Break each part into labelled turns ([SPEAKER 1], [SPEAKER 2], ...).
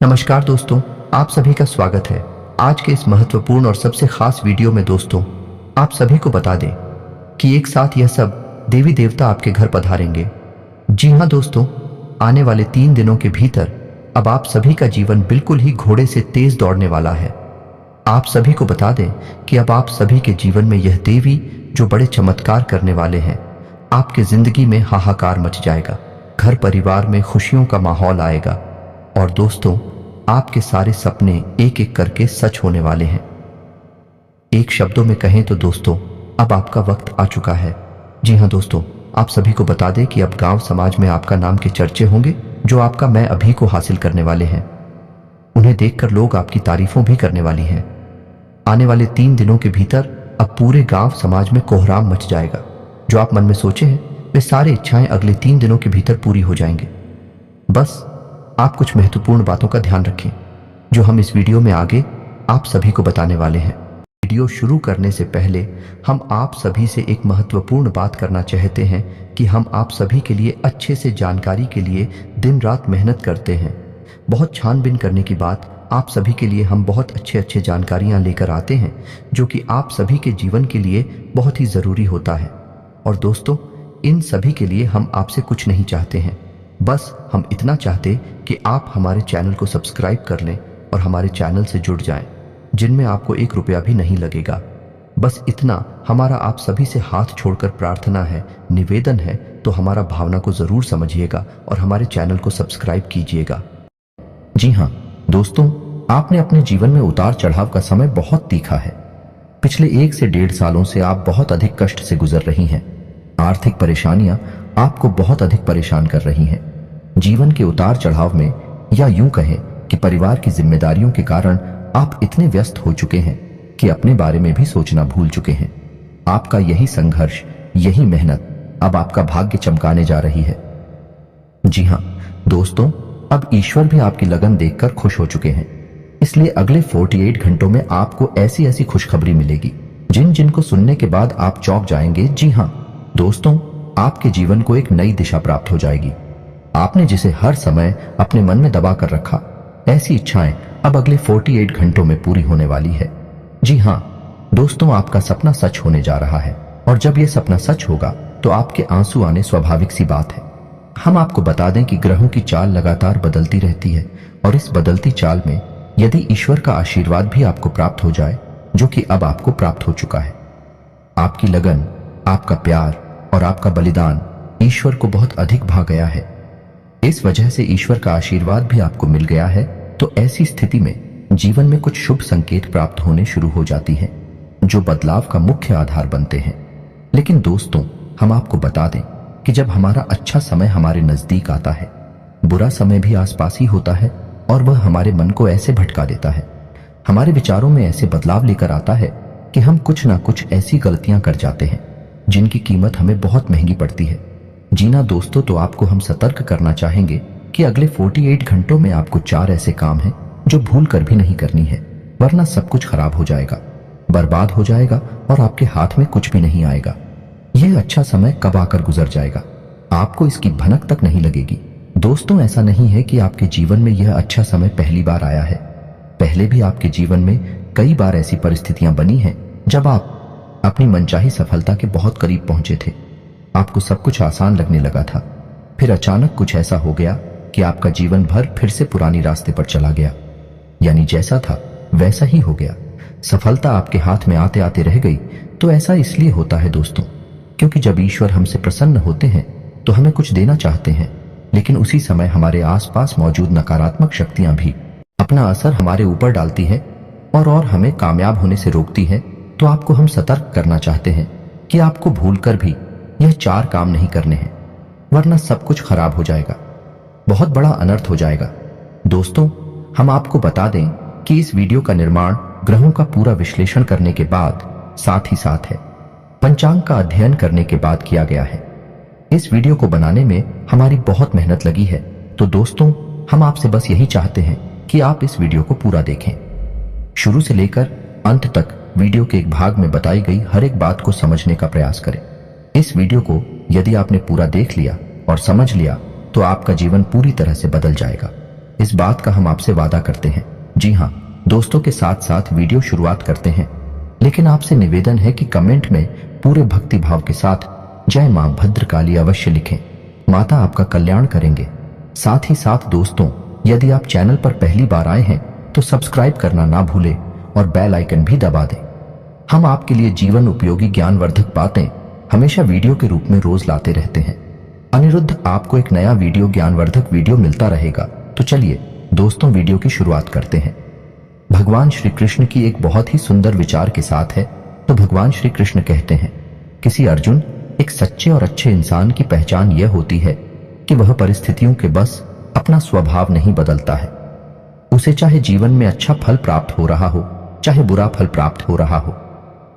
[SPEAKER 1] नमस्कार दोस्तों, आप सभी का स्वागत है। आज के इस महत्वपूर्ण और सबसे खास वीडियो में दोस्तों, आप सभी को बता दें कि एक साथ यह सब देवी देवता आपके घर पधारेंगे। जी हाँ दोस्तों, आने वाले 3 दिनों के भीतर अब आप सभी का जीवन बिल्कुल ही घोड़े से तेज दौड़ने वाला है। आप सभी को बता दें कि अब आप सभी के जीवन में यह देवी जो बड़े चमत्कार करने वाले हैं, आपके जिंदगी में हाहाकार मच जाएगा, घर परिवार में खुशियों का माहौल आएगा और दोस्तों, आपके सारे सपने एक एक करके सच होने वाले हैं। एक शब्दों में कहें तो दोस्तों, अब आपका वक्त आ चुका है। जी हाँ दोस्तों, आप सभी को बता दें कि अब गांव समाज में आपका नाम के चर्चे होंगे जो आपका मैं अभी को हासिल करने वाले हैं। उन्हें देखकर लोग आपकी तारीफों भी करने वाली हैं। आने वाले 3 दिनों के भीतर अब पूरे गांव समाज में कोहराम मच जाएगा। जो आप मन में सोचे हैं वे सारी इच्छाएं अगले 3 दिनों के भीतर पूरी हो जाएंगे। बस आप कुछ महत्वपूर्ण बातों का ध्यान रखें जो हम इस वीडियो में आगे आप सभी को बताने वाले हैं। वीडियो शुरू करने से पहले हम आप सभी से एक महत्वपूर्ण बात करना चाहते हैं कि हम आप सभी के लिए अच्छे से जानकारी के लिए दिन रात मेहनत करते हैं। बहुत छानबीन करने की बात, आप सभी के लिए हम बहुत अच्छे जानकारियां लेकर आते हैं जो कि आप सभी के जीवन के लिए बहुत ही ज़रूरी होता है। और दोस्तों, इन सभी के लिए हम आपसे कुछ नहीं चाहते हैं, बस हम इतना चाहते कि आप हमारे चैनल को सब्सक्राइब कर लें और हमारे चैनल से जुड़ जाएं, जिनमें आपको 1 रुपया भी नहीं लगेगा। बस इतना हमारा आप सभी से हाथ छोड़कर प्रार्थना है, निवेदन है, तो हमारा भावना को ज़रूर समझिएगा और हमारे चैनल को सब्सक्राइब कीजिएगा। जी हाँ दोस्तों, आपने अपने जीवन में उतार चढ़ाव का समय बहुत तीखा है। पिछले 1 से 1.5 सालों से आप बहुत अधिक कष्ट से गुजर रही हैं। आर्थिक परेशानियां आपको बहुत अधिक परेशान कर रही हैं। जीवन के उतार चढ़ाव में, या यूं कहें कि परिवार की जिम्मेदारियों के कारण आप इतने व्यस्त हो चुके हैं कि अपने बारे में भी सोचना भूल चुके हैं। आपका यही संघर्ष, यही मेहनत अब आपका भाग्य चमकाने जा रही है। जी हां दोस्तों, अब ईश्वर भी आपकी लगन देखकर खुश हो चुके हैं। इसलिए अगले 48 घंटों में आपको ऐसी ऐसी खुशखबरी मिलेगी जिनको सुनने के बाद आप चौंक जाएंगे। जी हां दोस्तों, आपके जीवन को एक नई दिशा प्राप्त हो जाएगी। आपने जिसे हर समय अपने मन में दबा कर रखा, ऐसी इच्छाएं अब अगले 48 घंटों में पूरी होने वाली है। जी हां दोस्तों, आपका सपना सच होने जा रहा है और जब यह सपना सच होगा तो आपके आंसू आने स्वाभाविक सी बात है। हम आपको बता दें कि ग्रहों की चाल लगातार बदलती रहती है और इस बदलती चाल में यदि ईश्वर का आशीर्वाद भी आपको प्राप्त हो जाए, जो कि अब आपको प्राप्त हो चुका है, आपकी लगन, आपका प्यार और आपका बलिदान ईश्वर को बहुत अधिक भा गया है। इस वजह से ईश्वर का आशीर्वाद भी आपको मिल गया है, तो ऐसी स्थिति में जीवन में कुछ शुभ संकेत प्राप्त होने शुरू हो जाती हैं, जो बदलाव का मुख्य आधार बनते हैं। लेकिन दोस्तों, हम आपको बता दें कि जब हमारा अच्छा समय हमारे नजदीक आता है, बुरा समय भी आसपास ही होता है और वह हमारे मन को ऐसे भटका देता है, हमारे विचारों में ऐसे बदलाव लेकर आता है कि हम कुछ ना कुछ ऐसी गलतियां कर जाते हैं जिनकी कीमत हमें बहुत महंगी पड़ती है। जीना दोस्तों, तो आपको हम सतर्क करना चाहेंगे कि अगले 48 घंटों में आपको 4 ऐसे काम हैं जो भूल कर भी नहीं करनी है, वरना सब कुछ खराब हो जाएगा, बर्बाद हो जाएगा और आपके हाथ में कुछ भी नहीं आएगा। यह अच्छा समय कब आकर गुजर जाएगा, आपको इसकी भनक तक नहीं लगेगी। दोस्तों, ऐसा नहीं है कि आपके जीवन में यह अच्छा समय पहली बार आया है। पहले भी आपके जीवन में कई बार ऐसी परिस्थितियां बनी हैं जब आप अपनी मनचाही सफलता के बहुत करीब पहुंचे थे। आपको सब कुछ आसान लगने लगा था, फिर अचानक कुछ ऐसा हो गया कि आपका जीवन भर फिर से पुरानी रास्ते पर चला गया, यानी जैसा था वैसा ही हो गया। सफलता आपके हाथ में आते आते रह गई। तो ऐसा इसलिए होता है दोस्तों, क्योंकि जब ईश्वर हमसे प्रसन्न होते हैं तो हमें कुछ देना चाहते हैं, लेकिन उसी समय हमारे आसपास मौजूद नकारात्मक शक्तियां भी अपना असर हमारे ऊपर डालती हैं और हमें कामयाब होने से रोकती हैं। तो आपको हम सतर्क करना चाहते हैं कि आपको भूलकर भी यह 4 काम नहीं करने हैं, वरना सब कुछ खराब हो जाएगा, बहुत बड़ा अनर्थ हो जाएगा। दोस्तों, हम आपको बता दें कि इस वीडियो का निर्माण ग्रहों का पूरा विश्लेषण करने के बाद, साथ ही साथ है पंचांग का अध्ययन करने के बाद किया गया है। इस वीडियो को बनाने में हमारी बहुत मेहनत लगी है। तो दोस्तों, हम आपसे बस यही चाहते हैं कि आप इस वीडियो को पूरा देखें, शुरू से लेकर अंत तक। वीडियो के एक भाग में बताई गई हर एक बात को समझने का प्रयास करें। इस वीडियो को यदि आपने पूरा देख लिया और समझ लिया तो आपका जीवन पूरी तरह से बदल जाएगा। इस बात का हम आपसे वादा करते हैं। जी हाँ दोस्तों, के साथ साथ वीडियो शुरुआत करते हैं, लेकिन आपसे निवेदन है कि कमेंट में पूरे भक्ति भाव के साथ जय मां भद्रकाली अवश्य लिखें। माता आपका कल्याण करेंगे। साथ ही साथ दोस्तों, यदि आप चैनल पर पहली बार आए हैं तो सब्सक्राइब करना ना भूलें और बेल आइकन भी दबा दें। हम आपके लिए जीवन उपयोगी ज्ञानवर्धक बातें हमेशा वीडियो के रूप में रोज लाते रहते हैं। अनिरुद्ध आपको एक नया वीडियो ज्ञानवर्धक वीडियो मिलता रहेगा। तो चलिए दोस्तों वीडियो की शुरुआत करते हैं। भगवान श्री कृष्ण की एक बहुत ही सुंदर विचार के साथ है। तो भगवान श्री कृष्ण कहते हैं, किसी अर्जुन, एक सच्चे और अच्छे इंसान की पहचान यह होती है कि वह परिस्थितियों के बस अपना स्वभाव नहीं बदलता है। उसे चाहे जीवन में अच्छा फल प्राप्त हो रहा हो, चाहे बुरा फल प्राप्त हो रहा हो,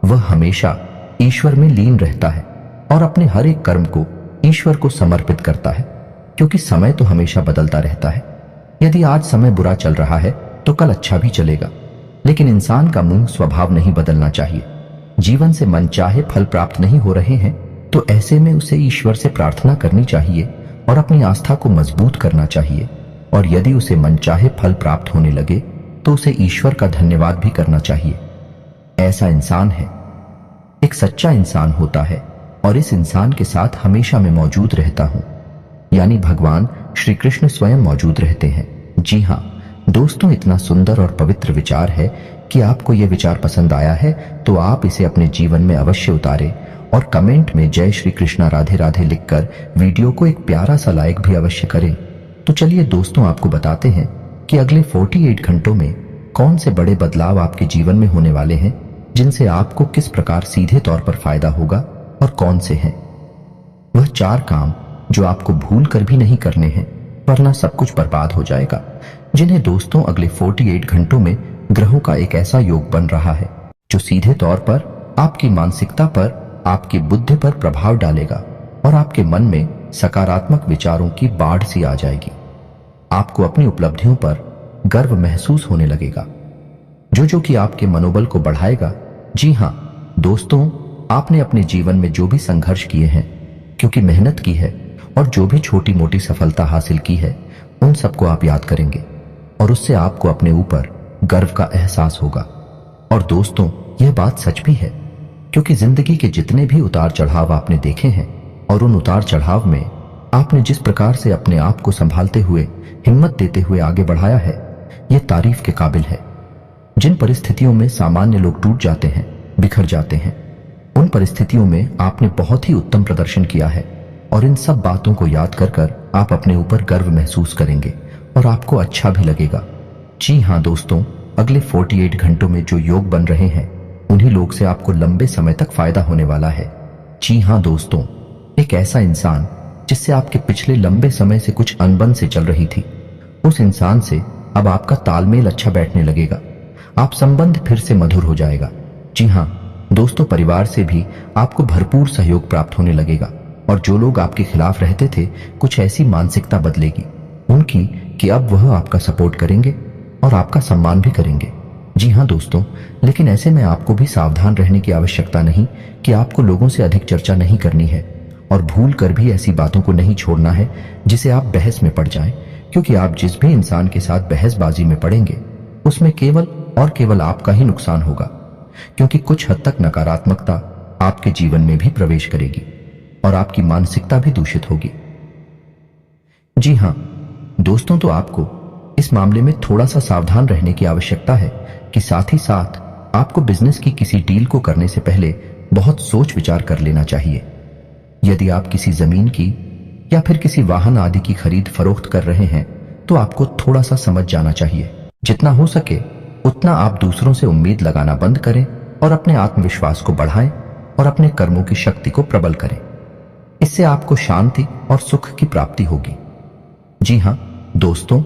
[SPEAKER 1] वह हमेशा ईश्वर में लीन रहता है और अपने हर एक कर्म को ईश्वर को समर्पित करता है, क्योंकि समय तो हमेशा बदलता रहता है। यदि आज समय बुरा चल रहा है तो कल अच्छा भी चलेगा, लेकिन इंसान का मूल स्वभाव नहीं बदलना चाहिए। जीवन से मनचाहे फल प्राप्त नहीं हो रहे हैं तो ऐसे में उसे ईश्वर से प्रार्थना करनी चाहिए और अपनी आस्था को मजबूत करना चाहिए। और यदि उसे मनचाहे फल प्राप्त होने लगे तो उसे ईश्वर का धन्यवाद भी करना चाहिए। ऐसा इंसान है, एक सच्चा इंसान होता है और इस इंसान के साथ हमेशा मैं मौजूद रहता हूं, यानी भगवान श्री कृष्ण स्वयं मौजूद रहते हैं। जी हाँ दोस्तों, इतना सुंदर और पवित्र विचार है कि आपको यह विचार पसंद आया है तो आप इसे अपने जीवन में अवश्य उतारें और कमेंट में जय श्री कृष्णा राधे राधे लिखकर वीडियो को एक प्यारा सा लाइक भी अवश्य करें। तो चलिए दोस्तों, आपको बताते हैं कि अगले 48 घंटों में कौन से बड़े बदलाव आपके जीवन में होने वाले हैं, जिनसे आपको किस प्रकार सीधे तौर पर फायदा होगा और कौन से हैं। वह 4 काम जो आपको भूल कर भी नहीं करने हैं, वरना सब कुछ बर्बाद हो जाएगा, जिन्हें दोस्तों अगले 48 घंटों में ग्रहों का एक ऐसा योग बन रहा है जो सीधे तौर पर आपकी मानसिकता पर, आपकी बुद्धि पर प्रभाव डालेगा और आपके मन में सकारात्मक विचारों की बाढ़ सी आ जाएगी। आपको अपनी उपलब्धियों पर गर्व महसूस होने लगेगा, जो कि आपके मनोबल को बढ़ाएगा। जी हाँ दोस्तों, आपने अपने जीवन में जो भी संघर्ष किए हैं, क्योंकि मेहनत की है और जो भी छोटी मोटी सफलता हासिल की है, उन सबको आप याद करेंगे और उससे आपको अपने ऊपर गर्व का एहसास होगा। और दोस्तों, यह बात सच भी है, क्योंकि जिंदगी के जितने भी उतार चढ़ाव आपने देखे हैं और उन उतार चढ़ाव में आपने जिस प्रकार से अपने आप को संभालते हुए, हिम्मत देते हुए आगे बढ़ाया है, यह तारीफ के काबिल है। जिन परिस्थितियों में सामान्य लोग टूट जाते हैं, बिखर जाते हैं, उन परिस्थितियों में आपने बहुत ही उत्तम प्रदर्शन किया है और इन सब बातों को याद कर कर आप अपने ऊपर गर्व महसूस करेंगे और आपको अच्छा भी लगेगा। जी हाँ दोस्तों, अगले 48 घंटों में जो योग बन रहे हैं, उन्हीं लोग से आपको लंबे समय तक फायदा होने वाला है। जी हाँ दोस्तों, एक ऐसा इंसान जिससे आपके पिछले लंबे समय से कुछ अनबन से चल रही थी, उस इंसान से अब आपका तालमेल अच्छा बैठने लगेगा। आप संबंध फिर से मधुर हो जाएगा। जी हाँ दोस्तों, परिवार से भी आपको भरपूर सहयोग प्राप्त होने लगेगा और जो लोग आपके खिलाफ रहते थे, कुछ ऐसी मानसिकता बदलेगी उनकी कि अब वह आपका सपोर्ट करेंगे और आपका सम्मान भी करेंगे। जी हाँ दोस्तों, लेकिन ऐसे में आपको भी सावधान रहने की आवश्यकता नहीं कि आपको लोगों से अधिक चर्चा नहीं करनी है और भूल कर भी ऐसी बातों को नहीं छोड़ना है जिसे आप बहस में पड़ जाएं, क्योंकि आप जिस भी इंसान के साथ बहसबाजी में पड़ेंगे, उसमें केवल और केवल आपका ही नुकसान होगा, क्योंकि कुछ हद तक नकारात्मकता आपके जीवन में भी प्रवेश करेगी और आपकी मानसिकता भी दूषित होगी। जी हाँ दोस्तों, तो आपको इस मामले में थोड़ा सा सावधान रहने की आवश्यकता है कि साथ ही साथ आपको बिजनेस की किसी डील को करने से पहले बहुत सोच विचार कर लेना चाहिए। यदि आप किसी जमीन की या फिर किसी वाहन आदि की खरीद फरोख्त कर रहे हैं तो आपको थोड़ा सा समझ जाना चाहिए। जितना हो सके उतना आप दूसरों से उम्मीद लगाना बंद करें और अपने आत्मविश्वास को बढ़ाएं और अपने कर्मों की शक्ति को प्रबल करें। इससे आपको शांति और सुख की प्राप्ति होगी। जी हाँ दोस्तों,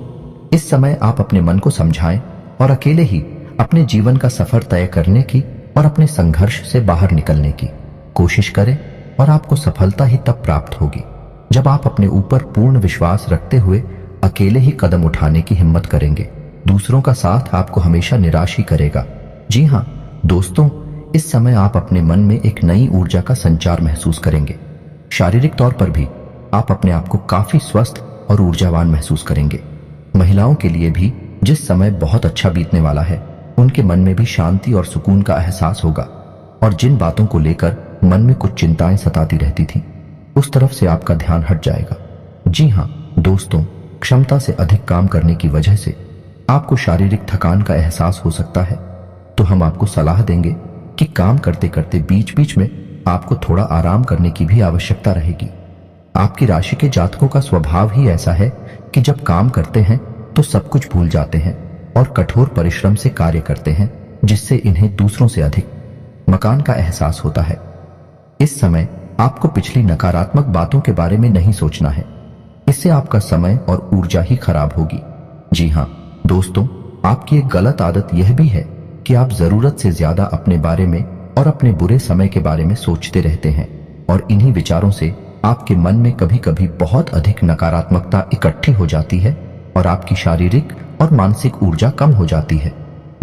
[SPEAKER 1] इस समय आप अपने मन को समझाएं और अकेले ही अपने जीवन का सफर तय करने की और अपने संघर्ष से बाहर निकलने की कोशिश करें और आपको सफलता ही तब प्राप्त होगी जब आप अपने ऊपर पूर्ण विश्वास रखते हुए अकेले ही कदम उठाने की हिम्मत करेंगे। दूसरों का साथ आपको हमेशा निराश ही करेगा। जी हाँ दोस्तों, इस समय आप अपने मन में एक नई ऊर्जा का संचार महसूस करेंगे। शारीरिक तौर पर भी आप अपने आप को काफी स्वस्थ और ऊर्जावान महसूस करेंगे। महिलाओं के लिए भी जिस समय बहुत अच्छा बीतने वाला है, उनके मन में भी शांति और सुकून का एहसास होगा, और जिन बातों को लेकर मन में कुछ चिंताएं सताती रहती थीं, उस तरफ से आपका ध्यान हट जाएगा। जी हाँ दोस्तों, क्षमता से अधिक काम करने की वजह से आपको शारीरिक थकान का एहसास हो सकता है, तो हम आपको सलाह देंगे कि काम करते करते बीच बीच में आपको थोड़ा आराम करने की भी आवश्यकता रहेगी। आपकी राशि के जातकों का स्वभाव ही ऐसा है कि जब काम करते हैं तो सब कुछ भूल जाते हैं और कठोर परिश्रम से कार्य करते हैं, जिससे इन्हें दूसरों से अधिक मकान का एहसास होता है। इस समय आपको पिछली नकारात्मक बातों के बारे में नहीं सोचना है, इससे आपका समय और ऊर्जा ही खराब होगी। जी हाँ दोस्तों, आपकी एक गलत आदत यह भी है कि आप जरूरत से ज्यादा अपने बारे में और अपने बुरे समय के बारे में सोचते रहते हैं, और इन्हीं विचारों से आपके मन में कभी कभी बहुत अधिक नकारात्मकता इकट्ठी हो जाती है और आपकी शारीरिक और मानसिक ऊर्जा कम हो जाती है।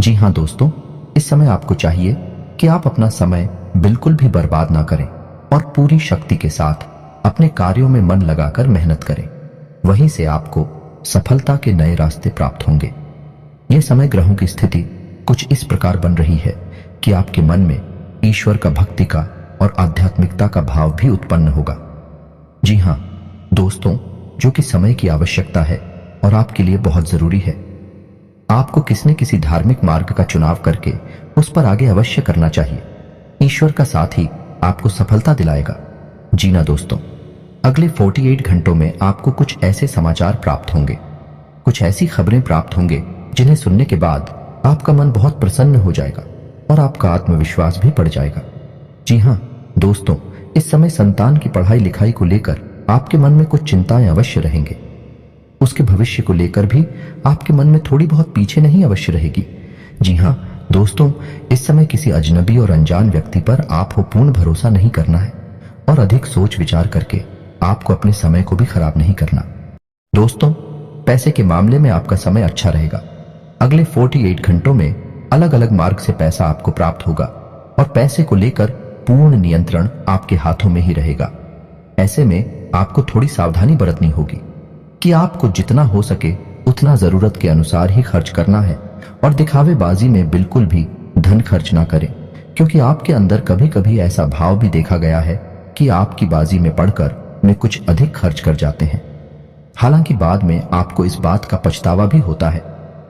[SPEAKER 1] जी हाँ दोस्तों, इस समय आपको चाहिए कि आप अपना समय बिल्कुल भी बर्बाद ना करें और पूरी शक्ति के साथ अपने कार्यों में मन लगाकर मेहनत करें। वहीं से आपको सफलता के नए रास्ते प्राप्त होंगे। यह समय ग्रहों की स्थिति कुछ इस प्रकार बन रही है कि आपके मन में ईश्वर का, भक्ति का और आध्यात्मिकता का भाव भी उत्पन्न होगा। जी हाँ दोस्तों, जो कि समय की आवश्यकता है और आपके लिए बहुत जरूरी है। आपको किसी न किसी धार्मिक मार्ग का चुनाव करके उस पर आगे अवश्य करना चाहिए। ईश्वर का साथ ही आपको सफलता दिलाएगा। जी ना दोस्तों, अगले 48 घंटों में आपको कुछ ऐसे समाचार प्राप्त होंगे, कुछ ऐसी खबरें प्राप्त होंगे जिन्हें सुनने के बाद आपका मन बहुत प्रसन्न हो जाएगा और आपका आत्मविश्वास भी बढ़ जाएगा। जी हाँ दोस्तों, इस समय संतान की पढ़ाई लिखाई को लेकर आपके मन में कुछ चिंताएं अवश्य रहेंगे। उसके भविष्य को लेकर भी आपके मन में थोड़ी बहुत पीछे नहीं अवश्य रहेगी। जी हाँ दोस्तों, इस समय किसी अजनबी और अनजान व्यक्ति पर आप हो पूर्ण भरोसा नहीं करना है और अधिक सोच विचार करके आपको अपने समय को भी खराब नहीं करना। दोस्तों, पैसे के मामले में आपका समय अच्छा रहेगा। अगले 48 घंटों में अलग अलग मार्ग से पैसा आपको प्राप्त होगा और पैसे को लेकर पूर्ण नियंत्रण आपके हाथों में ही रहेगा। ऐसे में आपको थोड़ी सावधानी बरतनी होगी कि आपको जितना हो सके उतना जरूरत के अनुसार ही खर्च करना है और दिखावेबाजी में बिल्कुल भी धन खर्च ना करें, क्योंकि आपके अंदर कभी कभी ऐसा भाव भी देखा गया है कि आपकी बाजी में पड़कर में कुछ अधिक खर्च कर जाते हैं। हालांकि बाद में आपको इस बात का पछतावा भी होता है,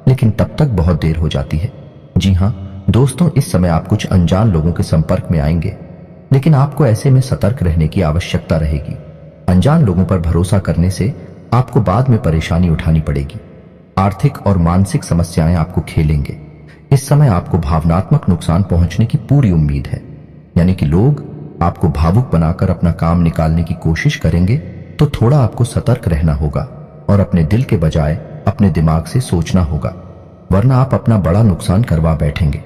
[SPEAKER 1] लेकिन तब तक बहुत देर हो जाती है। जी हाँ दोस्तों, इस समय आप कुछ अनजान लोगों के संपर्क में आएंगे, लेकिन आपको ऐसे में सतर्क रहने की आवश्यकता रहेगी। अनजान लोगों पर भरोसा करने से आपको बाद में परेशानी उठानी पड़ेगी। आर्थिक और मानसिक समस्याएं आपको खेलेंगे। इस समय आपको भावनात्मक नुकसान पहुंचने की पूरी उम्मीद है, यानी कि लोग आपको भावुक बनाकर अपना काम निकालने की कोशिश करेंगे, तो थोड़ा आपको सतर्क रहना होगा और अपने दिल के बजाय अपने दिमाग से सोचना होगा, वरना आप अपना बड़ा नुकसान करवा बैठेंगे।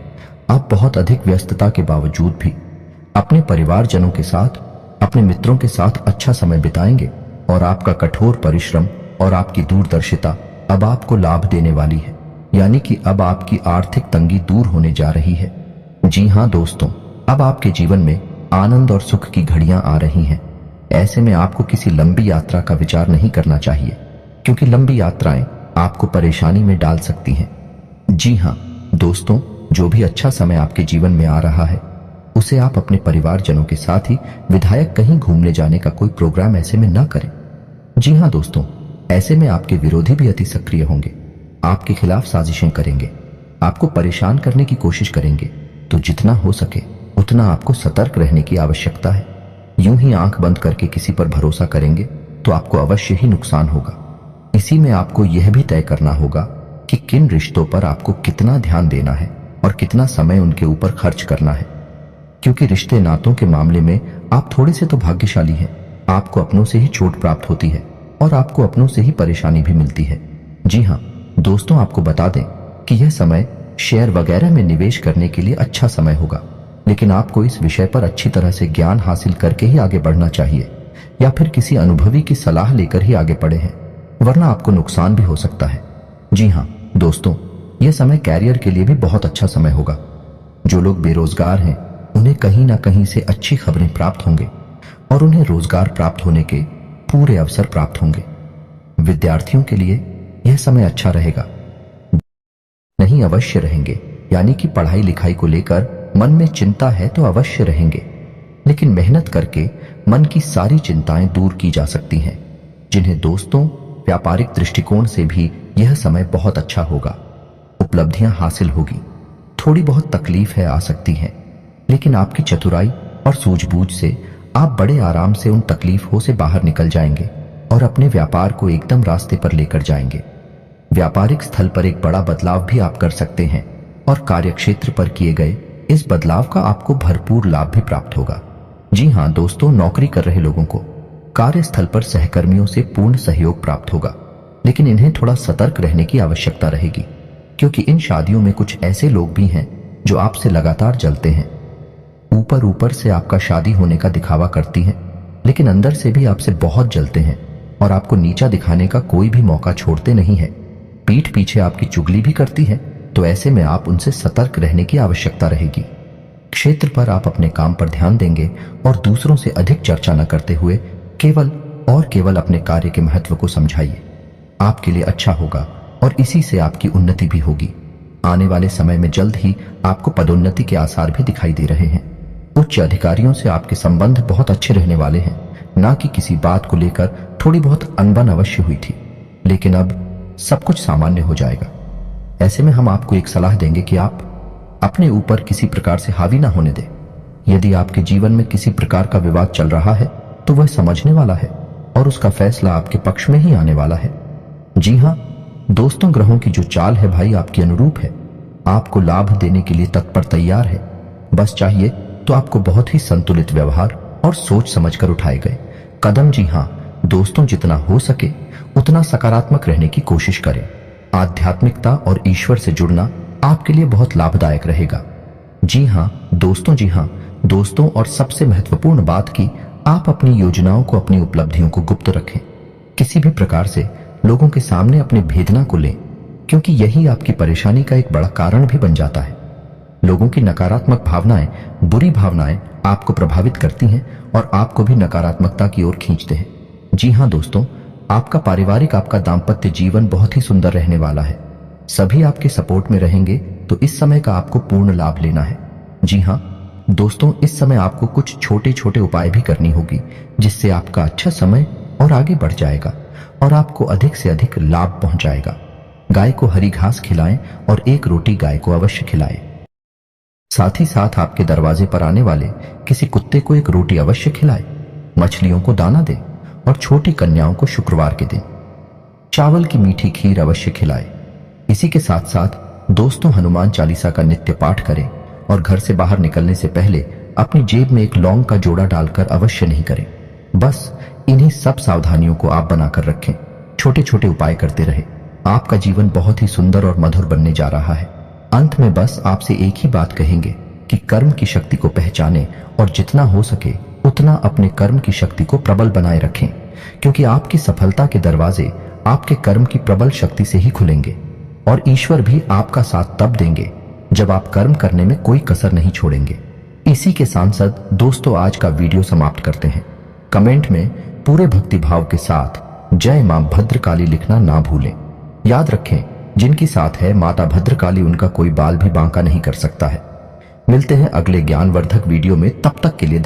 [SPEAKER 1] आप बहुत अधिक व्यस्तता के बावजूद भी अपने परिवारजनों के साथ, अपने मित्रों के साथ अच्छा समय बिताएंगे और आपका कठोर परिश्रम और आपकी दूरदर्शिता अब आपको लाभ देने वाली है, यानी कि अब आपकी आर्थिक तंगी दूर होने जा रही है। जी हाँ दोस्तों, अब आपके जीवन में आनंद और सुख की घड़ियां आ रही हैं। ऐसे में आपको किसी लंबी यात्रा का विचार नहीं करना चाहिए, क्योंकि लंबी यात्राएं आपको परेशानी में डाल सकती हैं। जी हाँ दोस्तों, जो भी अच्छा समय आपके जीवन में आ रहा है उसे आप अपने परिवारजनों के साथ ही विधायक कहीं घूमने जाने का कोई प्रोग्राम ऐसे में न करें। जी हाँ दोस्तों, ऐसे में आपके विरोधी भी अति सक्रिय होंगे, आपके खिलाफ साजिशें करेंगे, आपको परेशान करने की कोशिश करेंगे। तो जितना हो सके उतना आपको सतर्क रहने की आवश्यकता है। यूं ही आंख बंद करके किसी पर भरोसा करेंगे तो आपको अवश्य ही नुकसान होगा। इसी में आपको यह भी तय करना होगा कि किन रिश्तों पर आपको कितना ध्यान देना है और कितना समय उनके ऊपर खर्च करना है, क्योंकि रिश्ते नातों के मामले में आप थोड़े से तो भाग्यशाली हैं। आपको अपनों से ही चोट प्राप्त होती है और आपको अपनों से ही परेशानी भी मिलती है। जी हाँ दोस्तों, आपको बता दें कि यह समय शेयर वगैरह में निवेश करने के लिए अच्छा समय होगा, लेकिन आपको इस विषय पर अच्छी तरह से ज्ञान हासिल करके ही आगे बढ़ना चाहिए, या फिर किसी अनुभवी की सलाह लेकर ही आगे बढ़े हैं, वरना आपको नुकसान भी हो सकता है। जी हाँ दोस्तों, यह समय कैरियर के लिए भी बहुत अच्छा समय होगा। जो लोग बेरोजगार हैं उन्हें कहीं ना कहीं से अच्छी खबरें प्राप्त होंगे और उन्हें रोजगार प्राप्त होने के पूरे अवसर प्राप्त होंगे। विद्यार्थियों के लिए यह समय अच्छा रहेगा? नहीं, अवश्य रहेंगे। यानी कि पढ़ाई लिखाई को लेकर मन में चिंता है तो अवश्य रहेंगे, लेकिन मेहनत करके मन की सारी चिंताएं दूर की जा सकती हैं। जिन्हें दोस्तों, व्यापारिक दृष्टिकोण से भी यह समय बहुत अच्छा होगा। उपलब्धियां हासिल होगी। थोड़ी बहुत तकलीफ आ सकती हैं, लेकिन आपकी चतुराई और सूझबूझ से आप बड़े आराम से उन तकलीफों से बाहर निकल जाएंगे और अपने व्यापार को एकदम रास्ते पर लेकर जाएंगे। व्यापारिक स्थल पर एक बड़ा बदलाव भी आप कर सकते हैं और कार्यक्षेत्र पर किए गए इस बदलाव का आपको भरपूर लाभ भी प्राप्त होगा। जी हाँ दोस्तों, नौकरी कर रहे लोगों को कार्यस्थल पर सहकर्मियों से पूर्ण सहयोग प्राप्त होगा, लेकिन इन्हें थोड़ा सतर्क रहने की आवश्यकता रहेगी, क्योंकि इन शादियों में कुछ ऐसे लोग भी हैं जो आपसे लगातार जलते हैं। ऊपर ऊपर से आपका शादी होने का दिखावा करती हैं, लेकिन अंदर से भी आपसे बहुत जलते हैं और आपको नीचा दिखाने का कोई भी मौका छोड़ते नहीं है। पीठ पीछे आपकी चुगली भी करती है, तो ऐसे में आप उनसे सतर्क रहने की आवश्यकता रहेगी। क्षेत्र पर आप अपने काम पर ध्यान देंगे और दूसरों से अधिक चर्चा न करते हुए केवल और केवल अपने कार्य के महत्व को समझाइए। आपके लिए अच्छा होगा और इसी से आपकी उन्नति भी होगी। आने वाले समय में जल्द ही आपको पदोन्नति के आसार भी दिखाई दे रहे हैं। उच्च अधिकारियों से आपके संबंध बहुत अच्छे रहने वाले हैं। ना कि किसी बात को लेकर थोड़ी बहुत अनबन अवश्य हुई थी, लेकिन अब सब कुछ सामान्य हो जाएगा। ऐसे में हम आपको एक सलाह देंगे कि आप अपने ऊपर किसी प्रकार से हावी ना होने दें। यदि आपके जीवन में किसी प्रकार का विवाद चल रहा है तो वह समझने वाला है और उसका फैसला आपके पक्ष में ही आने वाला है। जी हाँ दोस्तों, ग्रहों की जो चाल है भाई आपके अनुरूप है। आपको लाभ देने के लिए तत्पर तैयार है। बस चाहिए तो आपको बहुत ही संतुलित व्यवहार और सोच समझकर उठाए गए कदम। जी हाँ दोस्तों, जितना हो सके उतना सकारात्मक रहने की कोशिश करें। आध्यात्मिकता और ईश्वर से जुड़ना आपके लिए बहुत लाभदायक रहेगा। जी हाँ दोस्तों, और सबसे महत्वपूर्ण बात कि आप अपनी योजनाओं को, अपनी उपलब्धियों को गुप्त रखें। किसी भी प्रकार से लोगों के सामने अपने भेद ना खुलें, क्योंकि यही आपकी परेशानी का एक बड़ा कारण भी बन जाता है। लोगों की नकारात्मक भावनाएं, बुरी भावनाएं आपको प्रभावित करती हैं और आपको भी नकारात्मकता की ओर खींचते हैं। जी हाँ दोस्तों, आपका पारिवारिक, आपका दाम्पत्य जीवन बहुत ही सुंदर रहने वाला है। सभी आपके सपोर्ट में रहेंगे, तो इस समय का आपको पूर्ण लाभ लेना है। जी हाँ दोस्तों, इस समय आपको कुछ छोटे छोटे उपाय भी करनी होगी, जिससे आपका अच्छा समय और आगे बढ़ जाएगा और आपको अधिक से अधिक लाभ पहुंचाएगा। गाय को हरी घास खिलाएं और एक रोटी गाय को अवश्य खिलाएं। साथ ही साथ आपके दरवाजे पर आने वाले किसी कुत्ते को एक रोटी अवश्य खिलाएं। मछलियों को दाना दें और छोटी कन्याओं को शुक्रवार के दिन चावल की मीठी खीर अवश्य खिलाएं। इसी के साथ साथ दोस्तों, हनुमान चालीसा का नित्य पाठ करें और घर से बाहर निकलने से पहले अपनी जेब में एक लौंग का जोड़ा डालकर अवश्य नहीं करें। बस इन्हीं सब सावधानियों को आप बनाकर रखें। छोटे छोटे उपाय करते रहे। आपका जीवन बहुत ही सुंदर और मधुर बनने जा रहा है। अंत में बस आपसे एक ही बात कहेंगे कि कर्म की शक्ति को पहचानें और जितना हो सके उतना अपने कर्म की शक्ति को प्रबल बनाए रखें, क्योंकि आपकी सफलता के दरवाजे आपके कर्म की प्रबल शक्ति से ही खुलेंगे और ईश्वर भी आपका साथ तब देंगे जब आप कर्म करने में कोई कसर नहीं छोड़ेंगे। इसी के सांसद दोस्तों, आज का वीडियो समाप्त करते हैं। कमेंट में पूरे भक्तिभाव के साथ जय मां भद्रकाली लिखना ना भूलें। याद रखें, जिनकी साथ है माता भद्रकाली, उनका कोई बाल भी बांका नहीं कर सकता है। मिलते हैं अगले ज्ञानवर्धक वीडियो में, तब तक के लिए